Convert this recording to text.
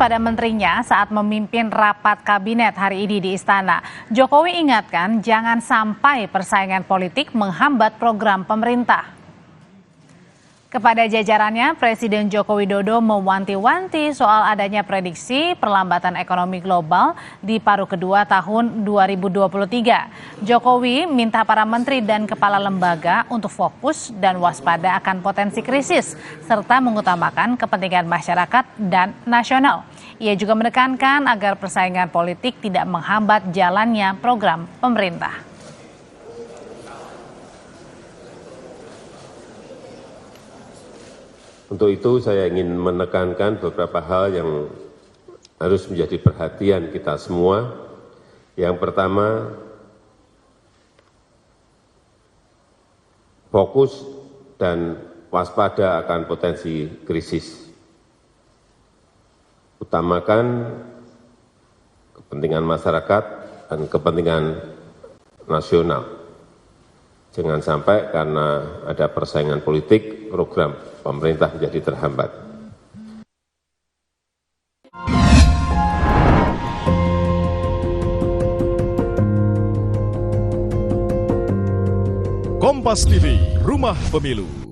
pada menterinya saat memimpin rapat kabinet hari ini di Istana. Jokowi ingatkan jangan sampai persaingan politik menghambat program pemerintah. Kepada jajarannya, Presiden Joko Widodo mewanti-wanti soal adanya prediksi perlambatan ekonomi global di paruh kedua tahun 2023. Jokowi minta para menteri dan kepala lembaga untuk fokus dan waspada akan potensi krisis, serta mengutamakan kepentingan masyarakat dan nasional. Ia juga menekankan agar persaingan politik tidak menghambat jalannya program pemerintah. Untuk itu saya ingin menekankan beberapa hal yang harus menjadi perhatian kita semua. Yang pertama, fokus dan waspada akan potensi krisis. Utamakan kepentingan masyarakat dan kepentingan nasional. Jangan sampai karena ada persaingan politik, program pemerintah menjadi terhambat. Kompas TV, Rumah Pemilu.